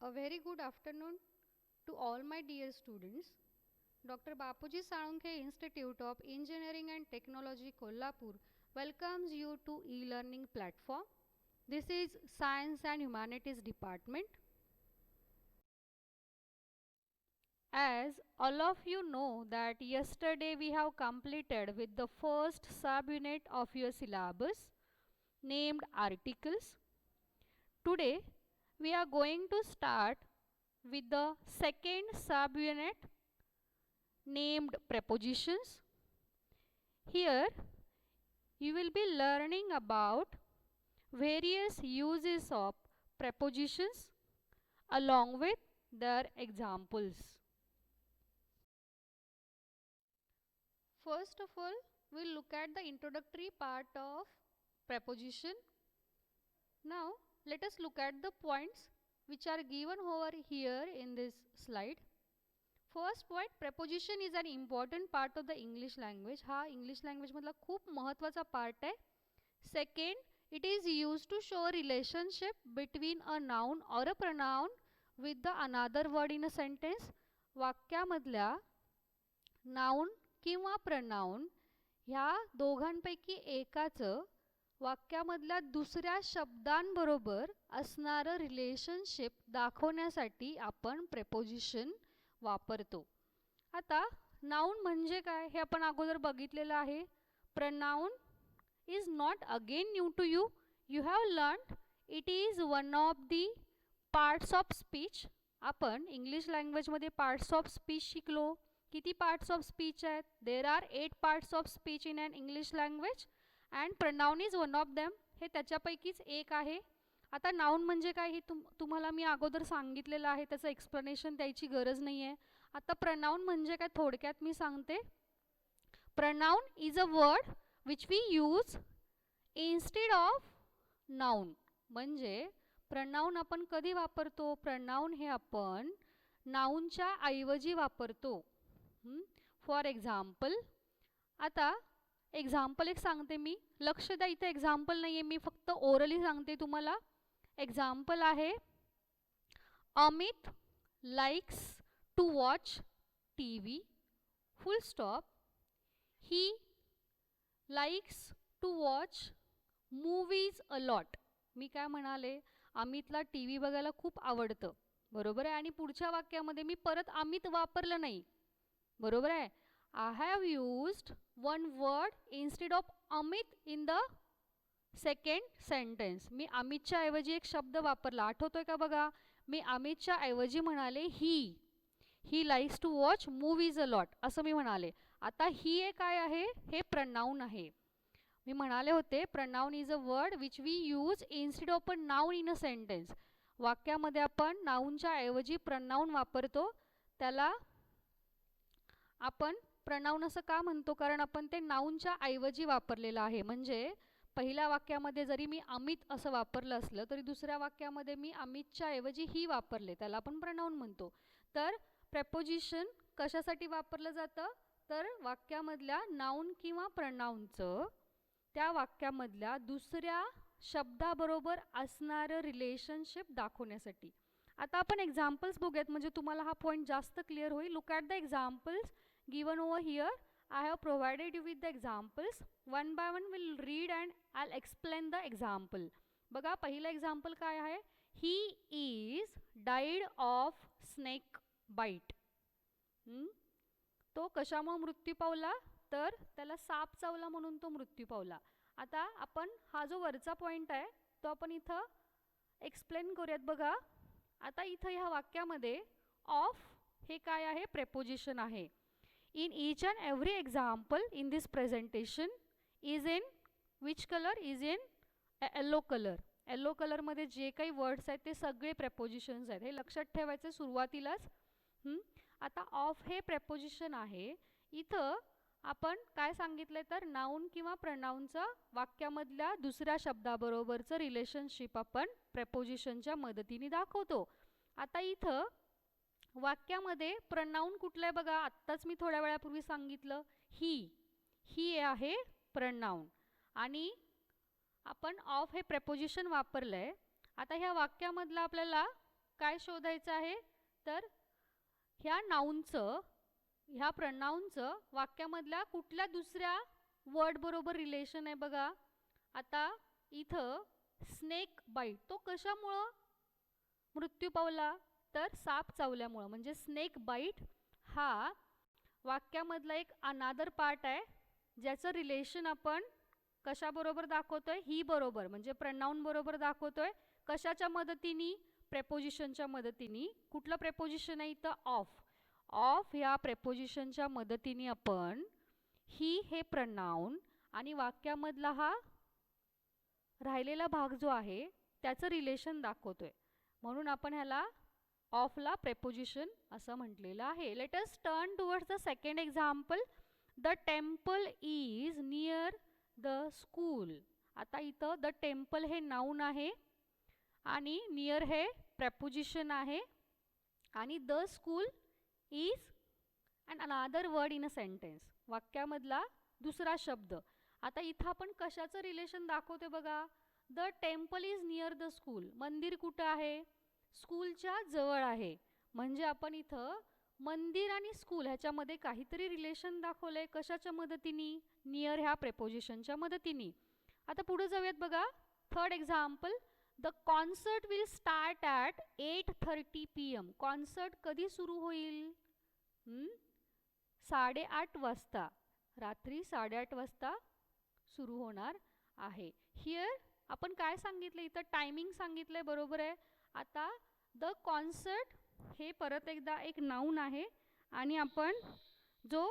A very good afternoon to all my dear students. Dr. Bapuji Salunkhe Institute of Engineering and Technology, Kolhapur welcomes you to e-learning platform. This is Science and Humanities Department. As all of you know that yesterday we have completed with the first subunit of your syllabus named articles. Today we are going to start with the second subunit named prepositions. Here you will be learning about various uses of prepositions along with their examples. First of all, we'll look at the introductory part of preposition. Now let us look at the points which are given over here in this slide. First point, preposition is an important part of the English language. हा English language मधला खूप महत्त्वाचा part आहे. Second, it is used to show a relationship between a noun or a pronoun with the another word in a sentence. वाक्यामधल्या noun किंवा pronoun ह्या दोघांपैकी एकाचं वाक्यामधल्या दुसऱ्या शब्दांबरोबर असणारं रिलेशनशिप दाखवण्यासाठी आपण preposition वापरतो. आता नाउन म्हणजे काय हे आपण अगोदर बघितलेलं आहे. Pronoun is not again new to you. You have learned it is one of the parts of speech. आपण इंग्लिश लँग्वेज मध्ये पार्ट्स ऑफ स्पीच शिकलो. किती पार्ट्स ऑफ स्पीच आहेत? There are 8 parts of speech in an English language and pronoun is one of them. हे त्याच्यापैकीच एक आहे. आता noun म्हणजे काय हे तुम्हाला मी अगोदर सांगितलेलं आहे. त्याचं एक्सप्लेनेशन द्यायची गरज नाही आहे. आता प्रनाउन म्हणजे काय थोडक्यात मी सांगते. Pronoun is a word which we use instead of noun. म्हणजे प्रनाउन आपण कधी वापरतो? प्रनाउन हे आपण नाउनच्या ऐवजी वापरतो. फॉर एक्झाम्पल, आता एक्झाम्पल एक सांगते मी. लक्ष द्या, इथे एक्झाम्पल नाही आहे, मी फक्त ओरली सांगते तुम्हाला. एक्झाम्पल आहे Amit likes to watch TV full stop. He likes to watch movies a lot. मी काय म्हणाले? अमितला टीव्ही बघायला खूप आवडतं, बरोबर आहे. आणि पुढच्या वाक्यामध्ये मी परत अमित वापरलं नाही, बरोबर आहे. I have used one word instead of Amit in the second sentence. मी अमितच्या ऐवजी एक शब्द वापरला. आठवतोय का बघा? मी अमितच्या ऐवजी म्हणाले ही likes to watch movies a lot असं मी म्हणाले. आता ही काय आहे? हे प्रनाउन आहे. मी म्हणाले होते pronoun is a word which we use instead of a noun in a sentence. वाक्यामध्ये आपण नाउनच्या ऐवजी प्रनाउन वापरतो. त्याला आपण प्रनाउन असं का म्हणतो? कारण आपण ते नाउनच्या ऐवजी वापरलेलं आहे. म्हणजे पहिल्या वाक्यामध्ये जरी मी अमित असं वापरलं असलं तरी दुसऱ्या वाक्यामध्ये मी अमितच्या ऐवजी ही वापरले, त्याला आपण प्रनाउन म्हणतो. तर प्रेपोजिशन कशासाठी वापरलं जातं? तर वाक्यामधल्या नाउन किंवा प्रनाउनचं त्या वाक्यामधल्या दुसऱ्या शब्दाबरोबर असणारं रिलेशनशिप दाखवण्यासाठी. आता आपण एक्झाम्पल्स बघूयात म्हणजे तुम्हाला हा पॉईंट जास्त क्लिअर होईल. Look at the examples given over here. I have provided you with the examples. One by one we'll read and I'll explain the example. बघा पहिला एक्झाम्पल काय आहे? He is died of snake bite. तो कशामुळे मृत्यू पावला? तर त्याला साप चावला म्हणून तो मृत्यू पावला. आता आपण हा जो वरचा पॉइंट आहे तो आपण इथं एक्सप्लेन करूयात. बघा आता इथं ह्या वाक्यामध्ये ऑफ हे काय आहे? प्रेपोजिशन आहे. In each and every example in this presentation is in which color? Is in yellow color. Yellow कलरमध्ये जे काही वर्ड्स आहेत ते सगळे प्रेपोजिशन्स आहेत, हे लक्षात ठेवायचं सुरुवातीलाच. आता ऑफ हे प्रेपोजिशन आहे. इथं आपण काय सांगितलं तर नाउन किंवा प्रनाउनचं वाक्यामधल्या दुसऱ्या शब्दाबरोबरचं रिलेशनशिप आपण प्रेपोजिशनच्या मदतीने दाखवतो. आता इथं वाक्यामध्ये प्रनाउन कुठलं आहे बघा? आत्ताच मी थोड्या वेळापूर्वी सांगितलं ही आहे प्रनाउन आणि आपण ऑफ हे प्रेपोजिशन वापरलंय. आता ह्या वाक्यामधला आपल्याला काय शोधायचं आहे, तर ह्या नाऊनचं, ह्या प्रनाऊनचं वाक्यामधल्या कुठल्या दुसऱ्या वर्ड बरोबर रिलेशन आहे बघा. आता इथं स्नेक बाईट, तो कशामुळं मृत्यू पावला, तर साप चावल्यामुळं. म्हणजे स्नेक बाईट हा वाक्यामधला एक अनादर पार्ट आहे, ज्याचं रिलेशन आपण कशाबरोबर दाखवतोय, ही बरोबर, म्हणजे प्रनाऊन बरोबर दाखवतोय. कशाच्या मदतीने, प्रेपोजिशनच्या मदतीने. कुठलं प्रेपोजिशन आहे इथं, ऑफ. ऑफ ह्या प्रेपोजिशनच्या मदतीने आपण ही हे प्रनाऊन आणि वाक्यामधला हा राहिलेला भाग जो आहे त्याचं रिलेशन दाखवतोय. म्हणून आपण ह्याला ऑफला प्रेपोजिशन असं म्हटलेलं आहे. Late us turn towards the second example. The temple is near the school. आता इथं द टेम्पल हे नाऊन आहे आणि नियर हे प्रेपोजिशन आहे आणि the school is another word in a sentence, वाक्यामधला दुसरा शब्द. आता इथं आपण कशाचं रिलेशन दाखवते बघा. The temple is near the school, मंदिर कुठं आहे, स्कूलच्या जवळ आहे. म्हणजे आपण इथं मंदिर आणि स्कूल ह्याच्यामध्ये काहीतरी रिलेशन दाखवलंय. कशाच्या मदतीने, नियर ह्या प्रेपोजिशनच्या मदतीने. आता पुढे जाऊयात बघा. Third example. The concert will start at 8:30 PM. Concert कधी सुरू होईल, 8:30 वाजता, रात्री 8:30 वाजता सुरू होणार आहे. हिअर आपण काय सांगितलं, इथं टायमिंग सांगितलंय, बरोबर आहे. आता द कॉन्सर्ट हे परत एकदा एक नाऊन आहे आणि आपण जो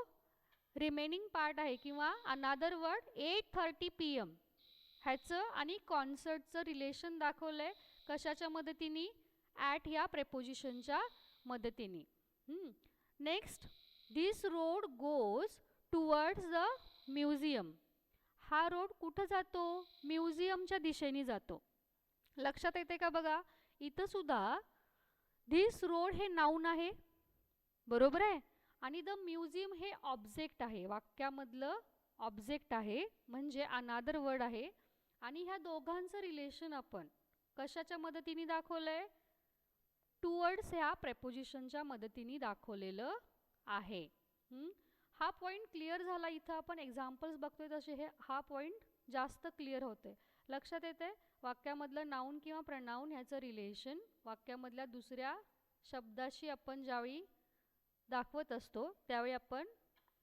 रिमेनिंग पार्ट आहे किंवा अनादर वर्ड 8:30 PM ह्याचं आणि कॉन्सर्टचं रिलेशन दाखवलंय. कशाच्या मदतीने, ॲट ह्या प्रेपोजिशनच्या मदतीने. Next, this road goes towards the museum. हा रोड कुठं जातो, म्युझियमच्या दिशेने जातो. लक्षात येते का बघा. इथं सुद्धा धिस रोड हे नाऊन आहे, बरोबर आहे, आणि द म्युझियम हे ऑब्जेक्ट आहे, वाक्यामधलं ऑब्जेक्ट आहे, म्हणजे अनादर वर्ड आहे. आणि ह्या दोघांचं रिलेशन आपण कशाच्या मदतीने दाखवलंय, टुवर्ड्स ह्या प्रेपोजिशनच्या मदतीने दाखवलेलं आहे. हा पॉइंट क्लिअर झाला. इथं आपण एक्झाम्पल्स बघतोय तसे हा पॉइंट जास्त क्लिअर होते. लक्षात येते वाक्यामधलं नाऊन किंवा प्रनाऊन ह्याचं रिलेशन वाक्यामधल्या दुसऱ्या शब्दाशी आपण ज्यावेळी दाखवत असतो त्यावेळी आपण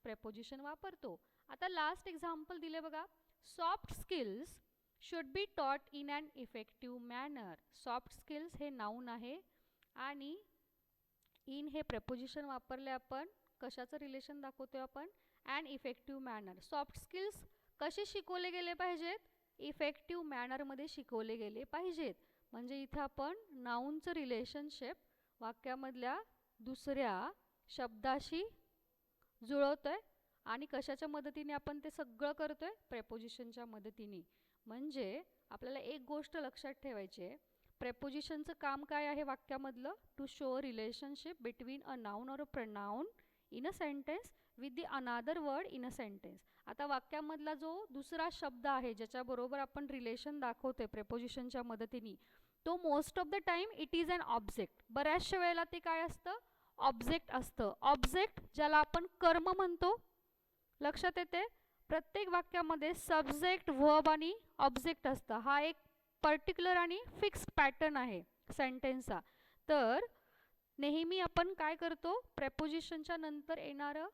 प्रेपोजिशन वापरतो. आता लास्ट एक्झाम्पल दिले बघा. Soft skills should be taught in an effective manner. Soft skills हे नाऊन आहे आणि इन हे प्रेपोजिशन वापरले आपण. कशाचं रिलेशन दाखवतोय आपण, अन इफेक्टिव्ह मॅनर. सॉफ्ट स्किल्स कसे शिकवले गेले पाहिजेत, इफेक्टिव्ह मॅनरमध्ये शिकवले गेले पाहिजेत. म्हणजे इथं आपण नाऊनचं रिलेशनशिप वाक्यामधल्या दुसऱ्या शब्दाशी जुळवतोय आणि कशाच्या मदतीने आपण ते सगळं करतोय, प्रेपोजिशनच्या मदतीने. म्हणजे आपल्याला एक गोष्ट लक्षात ठेवायची आहे, प्रेपोजिशनचं काम काय आहे वाक्यामधलं, to show relationship between a noun or a pronoun in a sentence with the another word in a sentence. आता वाक्यामधला जो दुसरा शब्द आहे ज्याच्याबरोबर आपण रिलेशन दाखवतोय प्रेपोजिशनच्या मदतीने, तो most of the time it is an object. बऱ्याचशा वेळेला ते काय असतं, ऑब्जेक्ट असतं. ऑब्जेक्ट ज्याला आपण कर्म म्हणतो. लक्षात येते प्रत्येक वाक्यामध्ये सब्जेक्ट, वर्ब आणि ऑब्जेक्ट असतं. हा एक पर्टिक्युलर आणि फिक्स्ड पॅटर्न आहे सेंटेन्सचा. तर नेहमी आपण काय करतो, प्रेपोजिशनच्या नंतर येणारं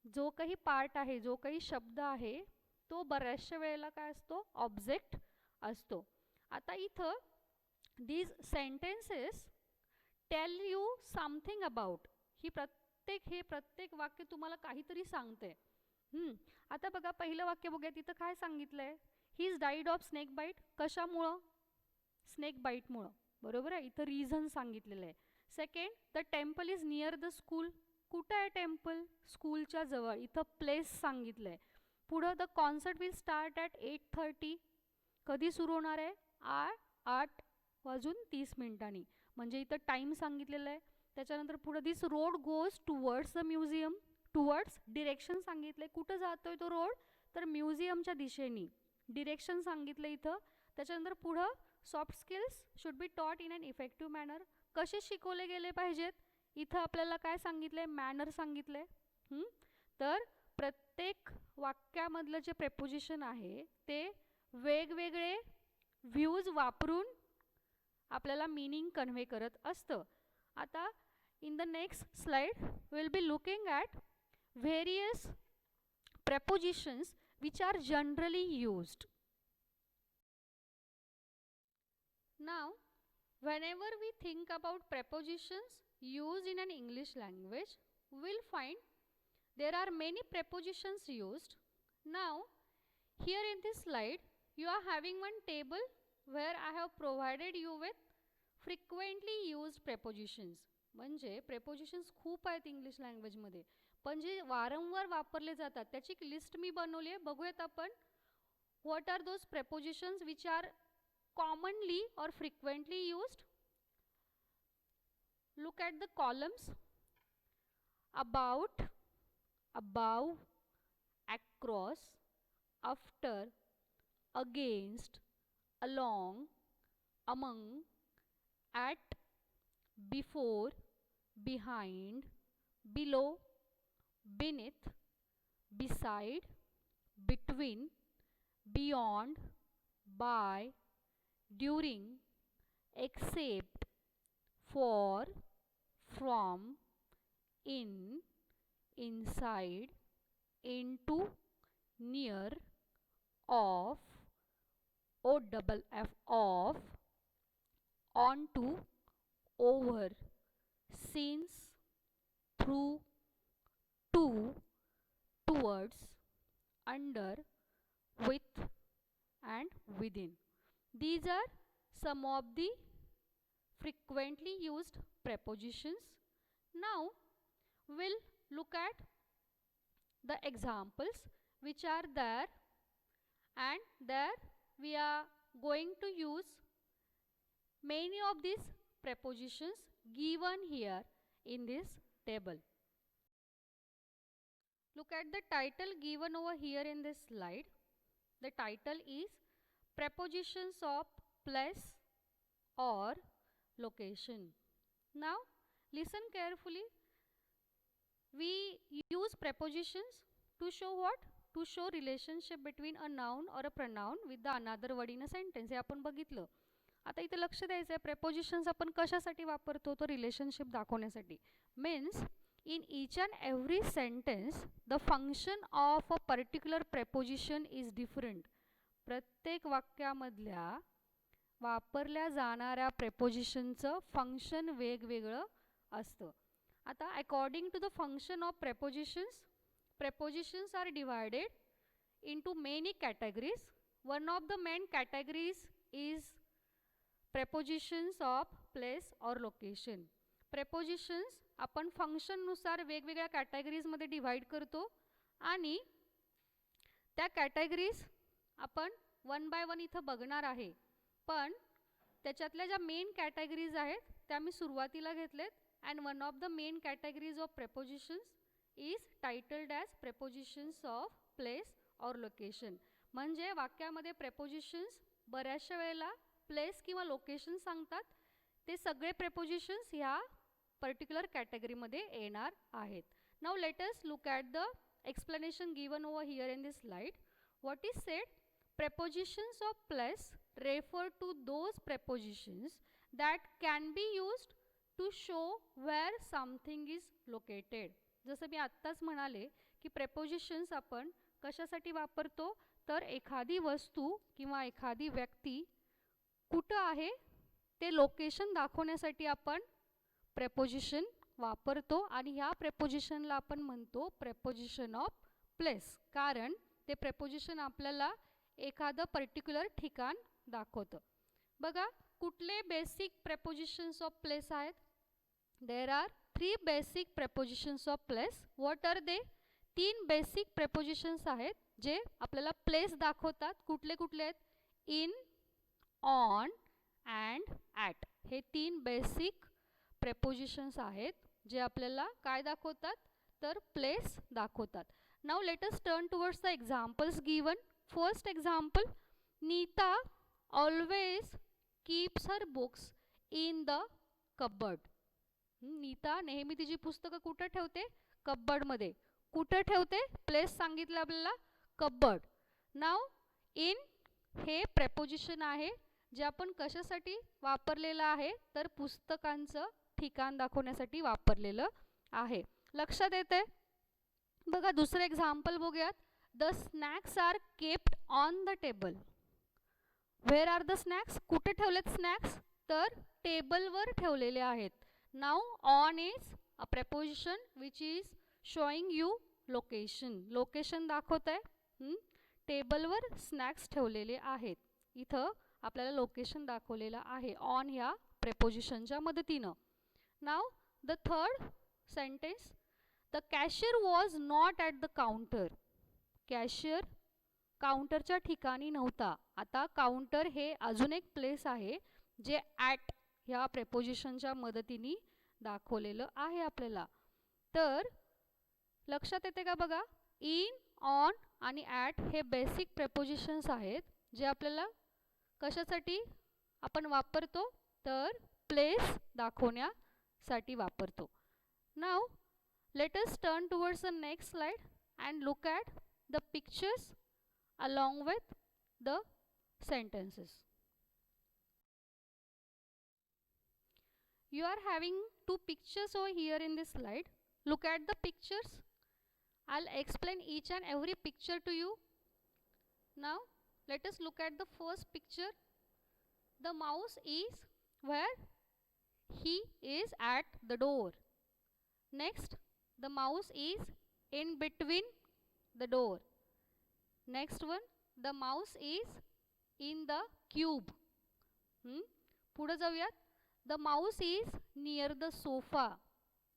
जो काही पार्ट आहे, जो काही शब्द आहे, तो बऱ्याचशा वेळेला काय असतो, ऑब्जेक्ट असतो. आता इथं these sentences tell you something about. ही प्रत्येक वाक्य तुम्हाला काहीतरी सांगते. आता बघा पहिलं वाक्य बघूया. तिथं काय सांगितलंय, he is died of snake bite. कशामुळं, स्नेक बाईटमुळं, बरोबर आहे. इथं रिझन सांगितलेलं आहे. Second, the temple is near the school. कुठं आहे टेम्पल, स्कूलच्या जवळ. इथं प्लेस सांगितलंय. पुढं the concert will start at 8:30. कधी सुरू होणार आहे, 8:30 म्हणजे इथं टाइम सांगितलेलं आहे. त्याच्यानंतर पुढं this road goes towards the museum. Towards direction सांगितलंय, कुठं जातोय तो रोड, तर म्युझियमच्या दिशेने डिरेक्शन सांगितलं इथं. त्याच्यानंतर पुढं soft skills should be taught in an effective manner. कसे शिकवले गेले पाहिजेत? इथं आपल्याला काय सांगितलंय? मॅनर सांगितलंय. तर प्रत्येक वाक्यामधलं जे प्रेपोजिशन आहे ते वेगवेगळे व्ह्यूज वापरून आपल्याला मीनिंग कन्व्हे करत असतं. आता in the next slide will be looking at various prepositions which are generally used. Now, whenever we think about prepositions used in an English language, we'll find there are many prepositions used. Now, here in this slide, you are having one table where I have provided you with frequently used prepositions. म्हणजे prepositions खूप आहेत English लँग्वेजमध्ये, पण जे वारंवार वापरले जातात त्याची एक लिस्ट मी बनवली आहे. बघूयात आपण. What are those prepositions which are commonly or frequently used. Look at the columns. About, above, across, after, against, along, among, at, before, behind, below, beneath, beside, between, beyond, by, during, except, for, from, in, inside, into, near, of, of, onto, over, since, through, to, towards, under, with, and within. These are some of the frequently used prepositions. Now, we'll look at the examples which are there, and there we are going to use many of these prepositions given here in this table. Look at the title given over here in this slide. The title is Prepositions of Place or Location. Now listen carefully. We use prepositions to show what? To show relationship between a noun or a pronoun with the another word in a sentence. हे आपण बघितलं. आता इथे लक्ष द्यायचं आहे, prepositions आपण कशासाठी वापरतो? तो रिलेशनशिप दाखवण्यासाठी. Means in each and every sentence the function of a particular preposition is different. प्रत्येक वाक्यामधल्या वापरल्या जाणाऱ्या prepositionचं फंक्शन वेगवेगळं असतं. आता according to the function of prepositions, prepositions are divided into many categories. One of the main categories is prepositions of place or location. Prepositions आपण function नुसार वेगवेगळ्या categories मध्ये डिवाइड करतो आणि त्या कॅटेगरीज आपण वन बाय वन इथं बघणार आहे. पण त्याच्यातल्या ज्या मेन कॅटेगरीज आहेत त्या मी सुरुवातीला घेतलेत. And one of the main categories of prepositions is टायटल्ड as prepositions of place और लोकेशन. म्हणजे वाक्यामध्ये प्रेपोजिशन्स बऱ्याचशा वेळेला प्लेस किंवा लोकेशन सांगतात. ते सगळे प्रेपोजिशन्स ह्या पर्टिक्युलर कॅटेगरीमध्ये येणार आहेत. Now let us look at the explanation given over here in this slide. What is said? Prepositions of place refer to those prepositions that can be used to show where something is located. जसं मी आत्ताच म्हणाले की prepositions आपण कशासाठी वापरतो? तर एखादी वस्तू किंवा एखादी व्यक्ती कुठं आहे ते लोकेशन दाखवण्यासाठी आपण preposition वापरतो आणि ह्या prepositionला आपण म्हणतो preposition of place. कारण ते preposition आपल्याला एखादं पर्टिक्युलर ठिकाण दाखवतं. बघा कुठले बेसिक prepositions of place आहेत? There are 3 basic prepositions of place. What are they? 3 basic prepositions आहेत जे आपल्याला प्लेस दाखवतात. कुठले कुठले आहेत? in, on and at. हे 3 बेसिक prepositions आहेत जे आपल्याला काय दाखवतात? तर प्लेस दाखवतात. Now let us turn towards the examples given. First example, Nita always keeps her books in the cupboard. Nita नेहमी तिची पुस्तकं कुठे ठेवते? कबर्ड मध्ये. कुठे ठेवते? प्लेस सांगितलं आपल्याला, कबर्ड. नाव इन हे प्रेपोजिशन आहे जे आपण कशासाठी वापरलेलं आहे तर पुस्तकांचं ठिकाण दाखवण्यासाठी वापरलेलं आहे. लक्षात येते? बघा दुसरं एक्झाम्पल बघूयात. The snacks are kept on the table. Where are the snacks? कुठे ठेवलेत स्नॅक्स? तर टेबलवर ठेवलेले आहेत. Now on is a preposition which is showing you location. Location दाखवत आहे. टेबलवर स्नॅक्स ठेवलेले आहेत. इथं आपल्याला लोकेशन दाखवलेलं आहे ऑन ह्या प्रेपोजिशनच्या मदतीनं. नाव the third sentence. The cashier was not at the counter. Cashier काउंटरच्या ठिकाणी नव्हता. आता काउंटर हे अजून एक प्लेस आहे जे ॲट ह्या प्रेपोजिशनच्या मदतीने दाखवलेलं आहे आपल्याला. तर लक्षात येते का बघा, इन, ऑन आणि ॲट हे बेसिक प्रेपोजिशन्स आहेत जे आपल्याला कशासाठी आपण वापरतो तर प्लेस दाखवण्यासाठी वापरतो. नाव let us turn towards the next slide and look at the pictures along with the sentences. You are having two pictures over here in this slide. Look at the pictures. I'll explain each and every picture to you. Now let us look at the first picture. The mouse is where? He is at the door. Next, the mouse is in between the door. Next one, the mouse is in the cube. पुढे जाऊयात. The mouse is near the sofa.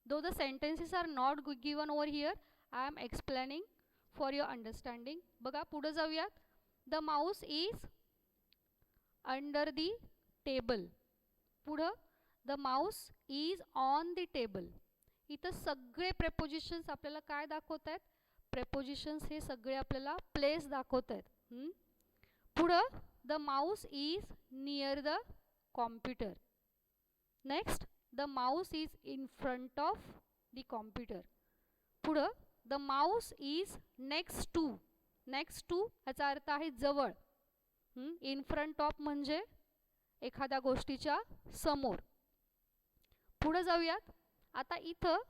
Though the sentences are not given over here, I am explaining for your understanding. बघा पुढे जाऊयात. The mouse is under the table. पुढे the mouse is on the table. इथं सगळे prepositions आपल्याला काय दाखवत आहेत? प्रेपोजिशन्स हे सगळे आपल्याला प्लेस दाखवत आहेत. पुढं the mouse is near the computer. Next the mouse is in front of the computer. पुढं the mouse is next to. Next to याचा अर्थ आहे जवळ. इन फ्रंट ऑफ म्हणजे एखाद्या गोष्टीच्या समोर. पुढे जाऊयात. आता इथं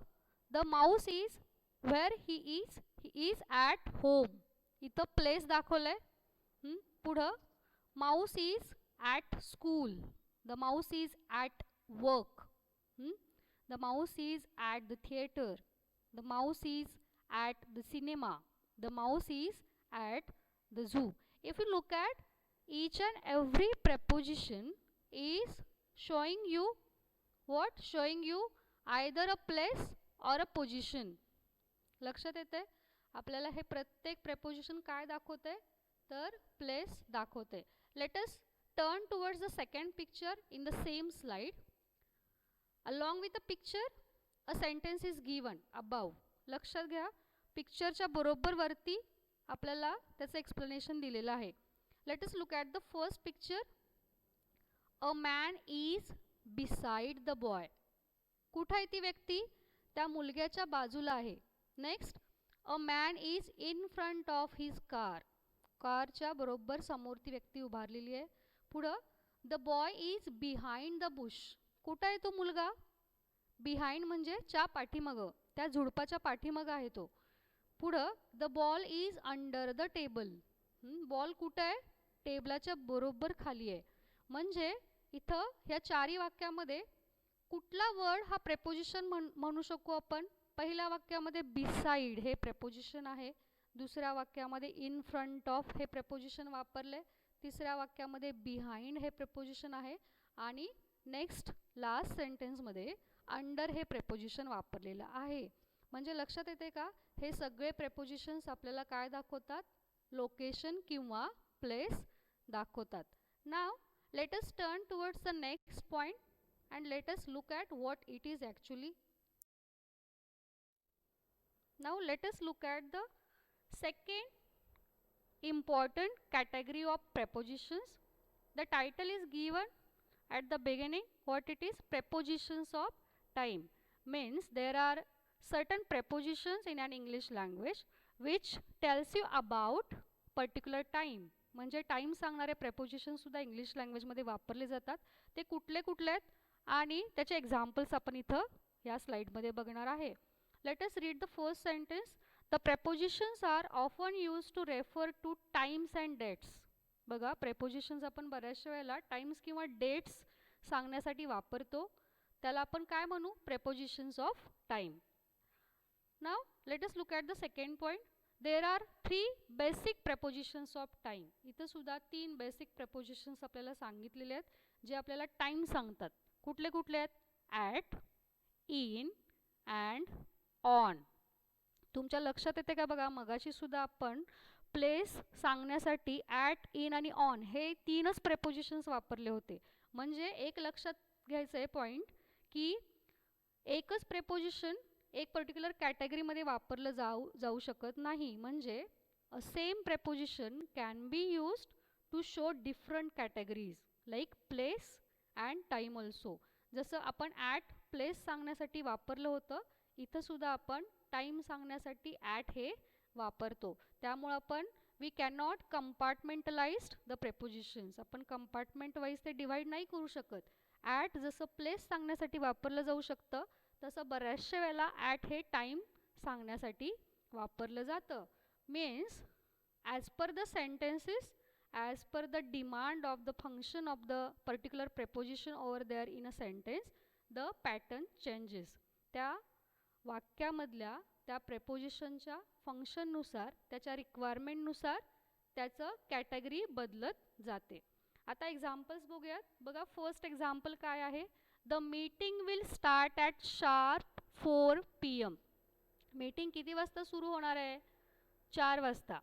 the mouse is where he is at home. इथं प्लेस दाखवलंय. पुढं mouse is at school. The mouse is at work. The mouse is at the theatre. The mouse is at the cinema. The mouse is at the zoo. If you look at each and every preposition is showing you what? Showing you either a place or a position. लक्षात येते? आपल्याला हे प्रत्येक preposition काय दाखवते तर place दाखवते. Late us turn towards the second picture in the same slide. Along with the picture a sentence is given above. लक्षात घ्या, पिक्चरच्या बरोबर वरती आपल्याला त्याचं एक्सप्लेनेशन दिलेलं आहे. Let us look at the first picture. A man is beside the boy. कुठे आहे ती व्यक्ती? त्या मुलग्याच्या बाजूला आहे. Next, a man is in front of his car. कारच्या बरोबर समोर ती व्यक्ती उभारलेली आहे. पुढं the boy is behind the bush. कुठे आहे तो मुलगा? behind म्हणजे च्या पाठीमागं, त्या झुडपाच्या पाठीमागं आहे तो. पुढं the ball is under the table. Ball कुठे आहे? टेबलाच्या बरोबर खाली आहे. म्हणजे इथं ह्या चारही वाक्यामध्ये कुठला वर्ड हा प्रेपोजिशन म्हणू शकू आपण? पहिल्या वाक्यामध्ये बिसाइड हे प्रेपोजिशन आहे. दुसऱ्या वाक्यामध्ये इन फ्रंट ऑफ हे प्रेपोजिशन वापरले. तिसऱ्या वाक्यामध्ये बिहाइंड हे प्रेपोजिशन आहे. आणि नेक्स्ट लास्ट सेंटेन्समध्ये अंडर हे प्रेपोजिशन वापरलेलं आहे. म्हणजे लक्षात येते का? हे सगळे प्रेपोजिशन्स आपल्याला काय दाखवतात? लोकेशन किंवा प्लेस दाखवतात. Now let us turn towards the next point and let us look at what it is actually. Now let us look at the second important category of prepositions. The title is given at the beginning what it is? Prepositions of time. Means there are certain prepositions in an English language which tells you about particular time. म्हणजे time सांगणारे prepositions सुद्धा English लँग्वेजमध्ये वापरले जातात. ते कुठले कुठले आहेत आणि त्याचे एक्झाम्पल्स आपण इथं या स्लाइडमध्ये बघणार आहे. Let us read the first sentence. The prepositions are often used to refer to times and dates. बघा, prepositions आपण बऱ्याचशा वेळेला टाइम्स किंवा डेट्स सांगण्यासाठी वापरतो. त्याला आपण काय म्हणू? prepositions of time. Now let us look at the second point. There are 3 basic prepositions of time. इथं सुद्धा 3 बेसिक prepositions आपल्याला सांगितलेले आहेत जे आपल्याला टाइम सांगतात. कुठले कुठले आहेत? at, in and on. तुमच्या लक्षात येते का बघा, मगाशी सुद्धा आपण प्लेस सांगण्यासाठी ॲट, इन आणि ऑन हे 3च प्रेपोजिशन्स वापरले होते. म्हणजे एक लक्षात घ्यायचं आहे पॉईंट की एकच प्रेपोजिशन एक पर्टिक्युलर कॅटेगरीमध्ये वापरलं जाऊ शकत नाही. म्हणजे a same preposition can be used to show different categories like place and time also. जसं आपण ॲट प्लेस सांगण्यासाठी वापरलं होतं, इथं सुद्धा आपण टाइम सांगण्यासाठी ॲट हे वापरतो. त्यामुळे आपण we cannot compartmentalised the prepositions. आपण कंपार्टमेंट वाईज ते डिवाइड नाही करू शकत. ॲट जसं प्लेस सांगण्यासाठी वापरलं जाऊ शकतं तसं बऱ्याचशा वेळेला ॲट हे टाइम सांगण्यासाठी वापरलं जातं. Means as per the sentences, as per the demand of the function of the particular preposition over there in a sentence, the pattern changes. त्या वाक्यामधल्या त्या प्रेपोजिशनच्या फंक्शननुसार, त्याच्या रिक्वायरमेंटनुसार त्याचं कॅटेगरी बदलत जाते. आता एक्झाम्पल्स बघूयात. बघा, फर्स्ट एक्झाम्पल काय आहे? The meeting will start at sharp 4 PM. Meeting किती वाजता सुरू होणार आहे? 4 वाजता.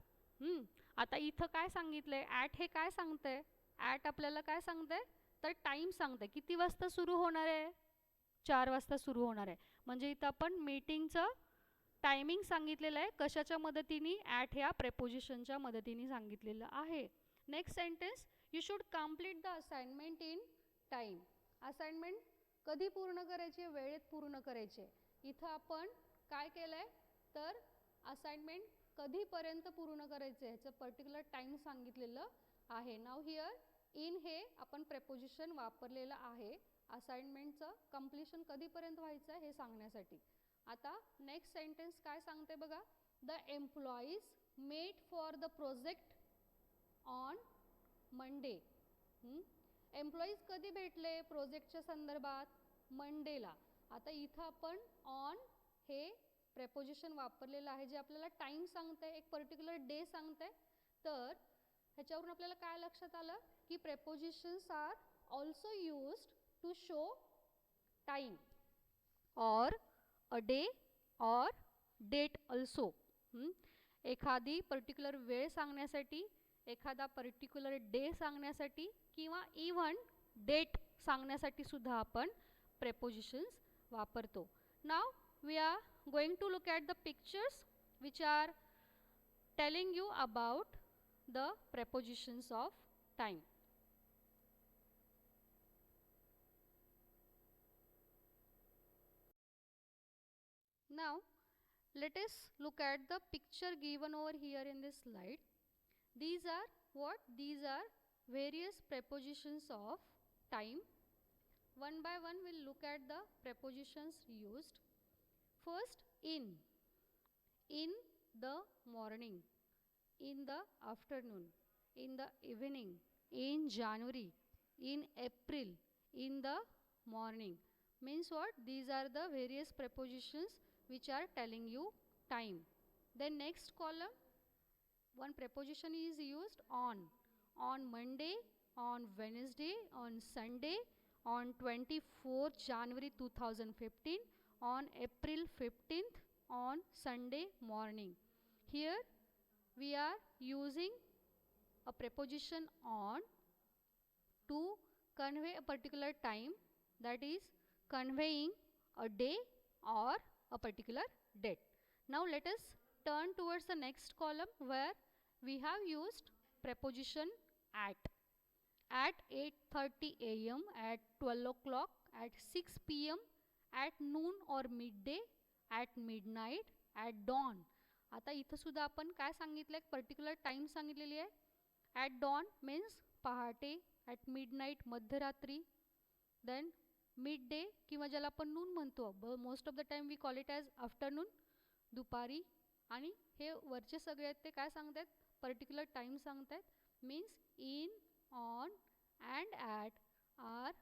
आता इथं काय सांगितलंय? ॲट हे काय सांगतंय? ॲट आपल्याला काय सांगतंय? तर टाइम सांगतंय. किती वाजता सुरू होणार आहे? 4 वाजता सुरू होणार आहे. म्हणजे इथं आपण मीटिंगचं टायमिंग सांगितलेलं आहे. कशाच्या मदतीने? ॲट ह्या प्रेपोजिशनच्या मदतीने सांगितलेलं आहे. Next sentence. You should complete the assignment in time. Assignment कधी पूर्ण करायची? वेळेत पूर्ण करायची. इथं आपण काय केलं आहे? तर असाइनमेंट कधीपर्यंत पूर्ण करायचं आहे ह्याचं पर्टिक्युलर टाइम सांगितलेलं आहे. नाव हिअर इन हे आपण प्रेपोजिशन वापरलेलं आहे असाइनमेंटचं कंप्लीशन कधीपर्यंत व्हायचं आहे हे सांगण्यासाठी. आता नेक्स्ट सेंटेन्स काय सांगते बघा. The employees met for the project on Monday. Employees कधी भेटले प्रोजेक्टच्या संदर्भात? मंडेला. आता इथं आपण ऑन हे प्रेपोजिशन वापरलेलं आहे जे आपल्याला टाइम सांगते, एक पर्टिक्युलर डे सांगते. तर ह्याच्यावरून आपल्याला काय लक्षात आलं की prepositions are also used to show time or a day or date also. एखादी पर्टिक्युलर वेळ सांगण्यासाठी, एखादा पर्टिक्युलर डे सांगण्यासाठी किंवा इव्हन डेट सांगण्यासाठी सुद्धा आपण प्रेपोजिशन्स वापरतो. Now we are going to look at the pictures which are telling you about the prepositions of time. Now let us look at the picture given over here in this slide. These are what? These are various prepositions of time. One by one we'll look at the prepositions used. First, in. In the morning, in the afternoon, in the evening, in January, in April, in the morning. Means what? These are the various prepositions which are telling you time. Then next column, one preposition is used on. On Monday, on Wednesday, on Sunday, on 24th January 2015, on April 15th, on Sunday morning. Here we are using a preposition on to convey a particular time, that is conveying a day or a particular date. Now let us turn towards the next column where we have used preposition at. at 8:30 a.m., at 12 o'clock, at 6 p.m., at noon or midday, at midnight, at dawn. आता इथं सुद्धा आपण काय सांगितलं, एक particular time सांगितलेली आहे. At dawn means पहाटे, ॲट मिडनाईट मध्यरात्री, देन मिड डे किंवा ज्याला आपण नून म्हणतो, most of the time we call it as afternoon, दुपारी. आणि हे वरचे सगळे आहेत ते काय सांगतात, पर्टिक्युलर टाइम सांगतात. Means in, on and at are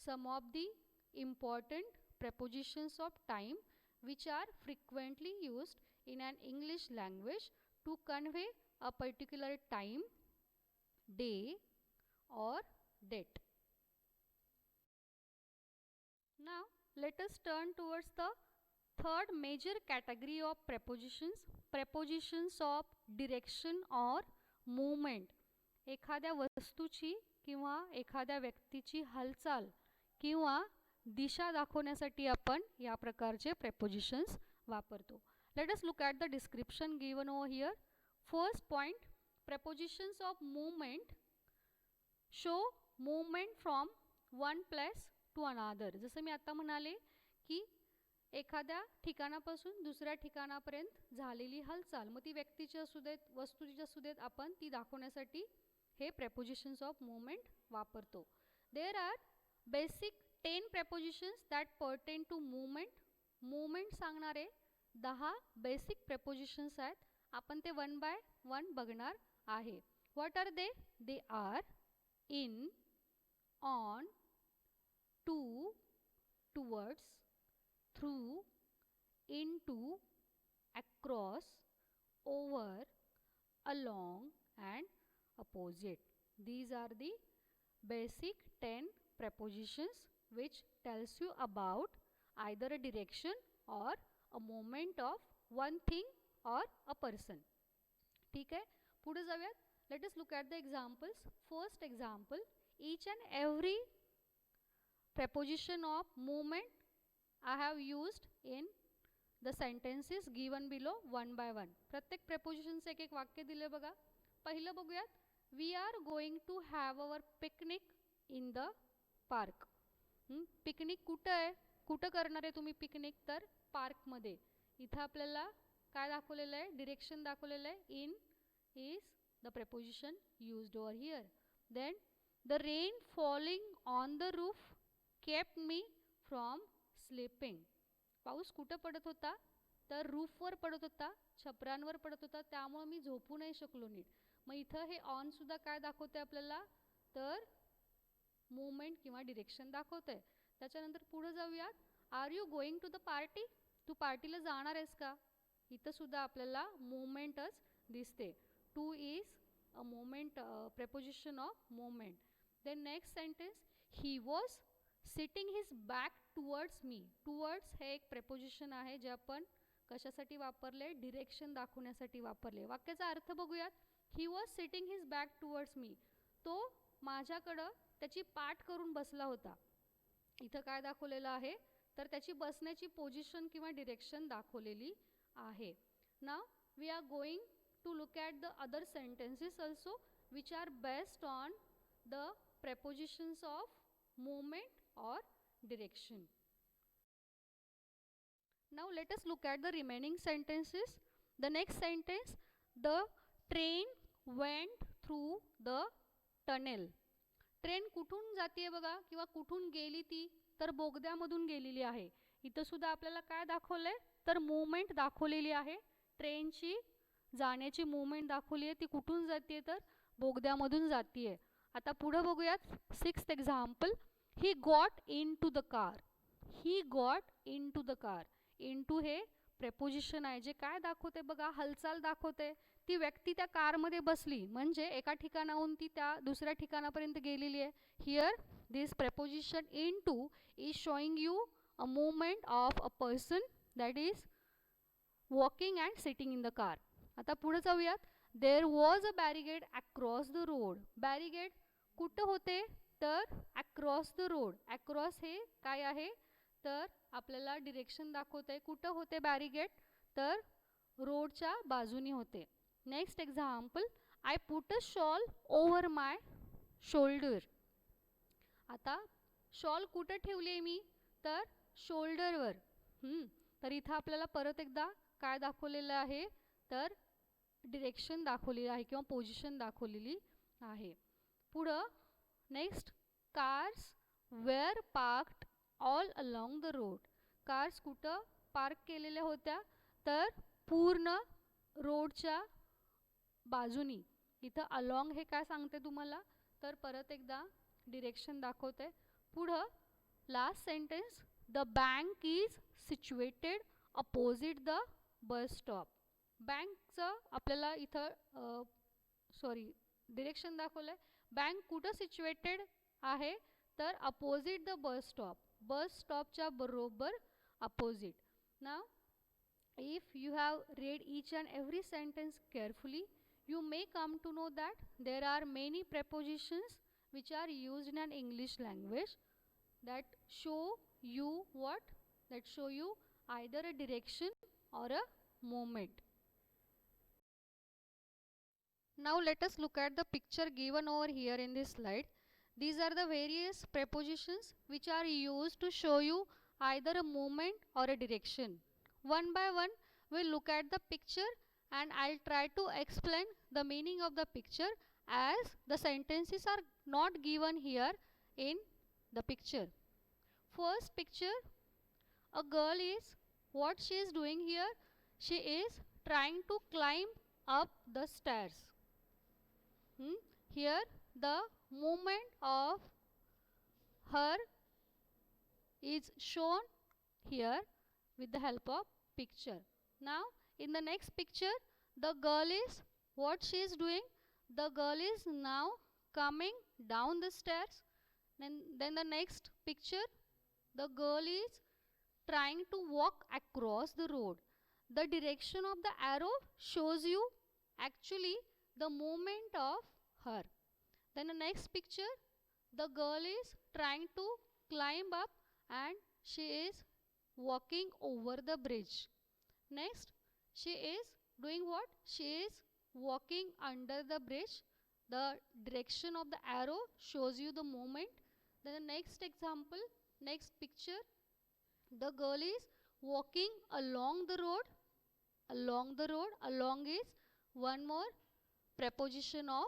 some of the important prepositions of time which are frequently used in an English language to convey a particular time, day or date. Now let us turn towards the third major category of prepositions, prepositions of direction or movement. एखाद्या वस्तूची किंवा एखाद्या व्यक्तीची हालचाल किंवा दिशा दाखवण्यासाठी आपण या प्रकारचे prepositions वापरतो. Let us look at the description given over here. First point, prepositions of movement show movement from one place to another. जसं मी आता म्हणाले की एखाद्या ठिकाणापासून दुसऱ्या ठिकाणापर्यंत झालेली हालचाल, मग ती व्यक्तीची असू देत, वस्तूची असू देत, आपण ती दाखवण्यासाठी हे prepositions of movement वापरतो. There are basic 10 prepositions that pertain to movement. Movement सांगणारे 10 बेसिक prepositions आहेत. आपण ते वन बाय वन बघणार आहे. What are they? They are in, on, to, towards, through, into, across, over, along and opposite. These are the basic 10 prepositions which tells you about either a direction or a movement of one thing or a person. ठीक आहे, पुढे जाऊयात. Let us look at the examples. First example, each and every preposition of movement I have used in the sentences given below one by one. प्रत्येक prepositions एक एक वाक्य दिले बघा. पहिलं बघूयात. We are going to have our picnic in the park. Picnic कुठं आहे, कुठं करणार आहे तुम्ही पिकनिक, तर पार्कमध्ये. इथं आपल्याला काय दाखवलेलं आहे, डिरेक्शन दाखवलेलं आहे. In is the preposition used over here. Then the rain falling on the roof kept me from sleeping. पाऊस कुठं पडत होता, तर रूफवर पडत होता, छपरांवर पडत होता, त्यामुळे मी झोपू नाही शकलो नीट. मग इथं हे ऑन सुद्धा काय दाखवते आपल्याला, तर मूवमेंट किंवा डिरेक्शन दाखवते. त्याच्यानंतर पुढे जाऊयात. Are you going to the party, तू पार्टीला जाणार आहेस का. इथं सुद्धा आपल्याला मूवमेंटच दिसते. To is a movement, preposition of movement. Then next sentence, he was sitting his back towards me. Towards हे एक preposition आहे जे आपण कशासाठी वापरले, डिरेक्शन दाखवण्यासाठी वापरले. वाक्याचा अर्थ बघूयात. ही was sitting his back towards मी, तो माझ्याकडं त्याची पाठ करून बसला होता. इथं काय दाखवलेलं आहे, तर त्याची बसण्याची पोझिशन किंवा डिरेक्शन दाखवलेली आहे. Now we are going to look at the other sentences also which are based on the prepositions of movement or direction. Now let us look at the remaining sentences. The next sentence, the train went through the tunnel. Train कुठून जाते बघा किंवा कुठून गेली ती, तर बोगद्यामधून गेलेली आहे. इथं सुद्धा आपल्याला काय दाखवलंय, तर मूवमेंट दाखवलेली आहे. ट्रेनची जाण्याची मूवमेंट दाखवली आहे, ती कुठून जाते, तर बोगद्यामधून जाते. आता पुढे बघूयात. Sixth example, he got into the car. he got into the car. into हे preposition आहे जे काय दाखवते बघा, हालचाल दाखवते. ती व्यक्ती त्या कारमध्ये बसली म्हणजे एका ठिकाणाहून ती त्या दुसऱ्या ठिकाणापर्यंत गेलेली आहे. Here this preposition into is showing you a movement of a person that is walking and sitting in the car. आता पुढे जाऊयात. there was a barricade across the road. barricade कुठं होते, तर अक्रॉस द रोड. अक्रॉस हे काय आहे, तर आपल्याला डिरेक्शन दाखवते. कुठं होते बॅरिगेट, तर रोडच्या बाजूनी होते. Next example, I put a shawl over my shoulder. आता शॉल कुठे ठेवली आहे मी, तर शोल्डरवर. तर इथं आपल्याला परत एकदा काय दाखवलेलं आहे, तर डिरेक्शन दाखवलेली आहे किंवा पोझिशन दाखवलेली आहे. पुढं next, cars were parked all along the road. Cars कुठं पार्क केलेल्या होत्या, तर पूर्ण रोडच्या बाजूनी. इथं अलॉंग हे काय सांगते तुम्हाला, तर परत एकदा डिरेक्शन दाखवते. पुढं last sentence, the bank is situated opposite the bus stop. बँकचं आपल्याला इथं डिरेक्शन दाखवलंय. बँक कुठं सिच्युएटेड आहे, तर opposite the bus stop. Bus स्टॉपच्या बरोबर अपोजिट. Now if you have read each and every sentence carefully, you may come to know that there are many prepositions which are used in an English language that show you what, that show you either a direction or a movement. Now let us look at the picture given over here in this slide. These are the various prepositions which are used to show you either a movement or a direction. One by one we'll look at the picture and I'll try to explain the meaning of the picture as the sentences are not given here in the picture. First picture, a girl is, what she is doing here? She is trying to climb up the stairs. Here the movement of her is shown here with the help of picture. Now in the next picture, the girl is, what she is doing? The girl is now coming down the stairs. Then the next picture, the girl is trying to walk across the road. The direction of the arrow shows you actually the movement of her. Then the next picture, the girl is trying to climb up and she is walking over the bridge. Next, she is doing what? She is walking under the bridge. The direction of the arrow shows you the movement. Then the next example, next picture, the girl is walking along the road. Along the road, along is one more preposition of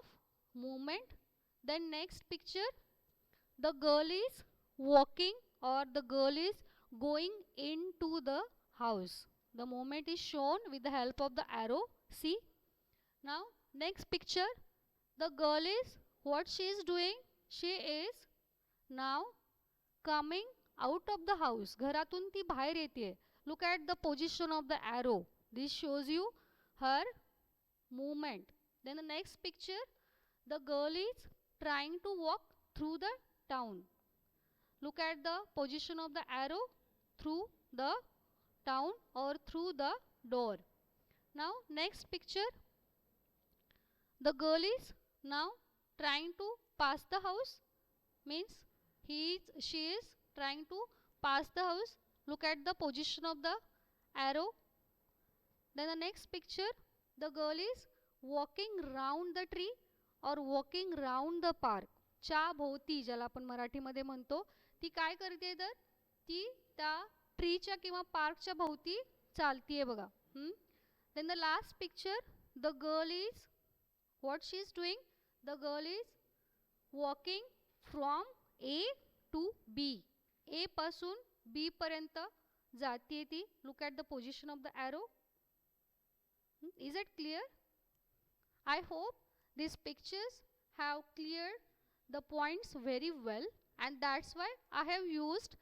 movement. Then next picture, the girl is walking or the girl is going into the house. The movement is shown with the help of the arrow. See. Now next picture, the girl is, what she is doing? She is now coming out of the house. घरातून ती बाहेर येते. Look at the position of the arrow. This shows you her movement. Then the next picture, the girl is trying to walk through the town. Look at the position of the arrow through the town or through the door. Now next picture, the girl is now trying to pass the house, means she is trying to pass the house. Look at the position of the arrow. Then the next picture, the girl is walking round the tree or walking round the park. च्या भोवती ज्याला आपण मराठीमध्ये म्हणतो, ती काय करते, तर ती त्या ट्रीच्या किंवा पार्कच्या भोवती चालतीये बघा. Then the last picture, the girl is, what she is doing? The girl is walking from A to B. A पासून B पर्यंत जातीये ती. Look at the position of the arrow. Is it clear? I hope these pictures have cleared the points very well, and that's why I have used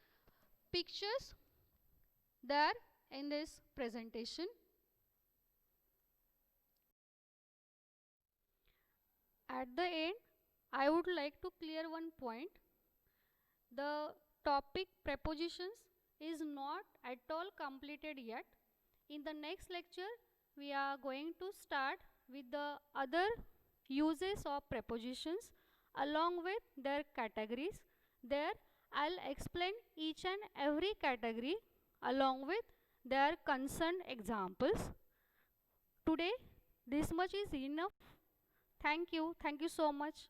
pictures there in this presentation. At the end, I would like to clear one point. The topic prepositions is not at all completed yet. In the next lecture, we are going to start with the other uses of prepositions along with their categories. There I'll explain each and every category along with their concerned examples. Today this much is enough. Thank you so much.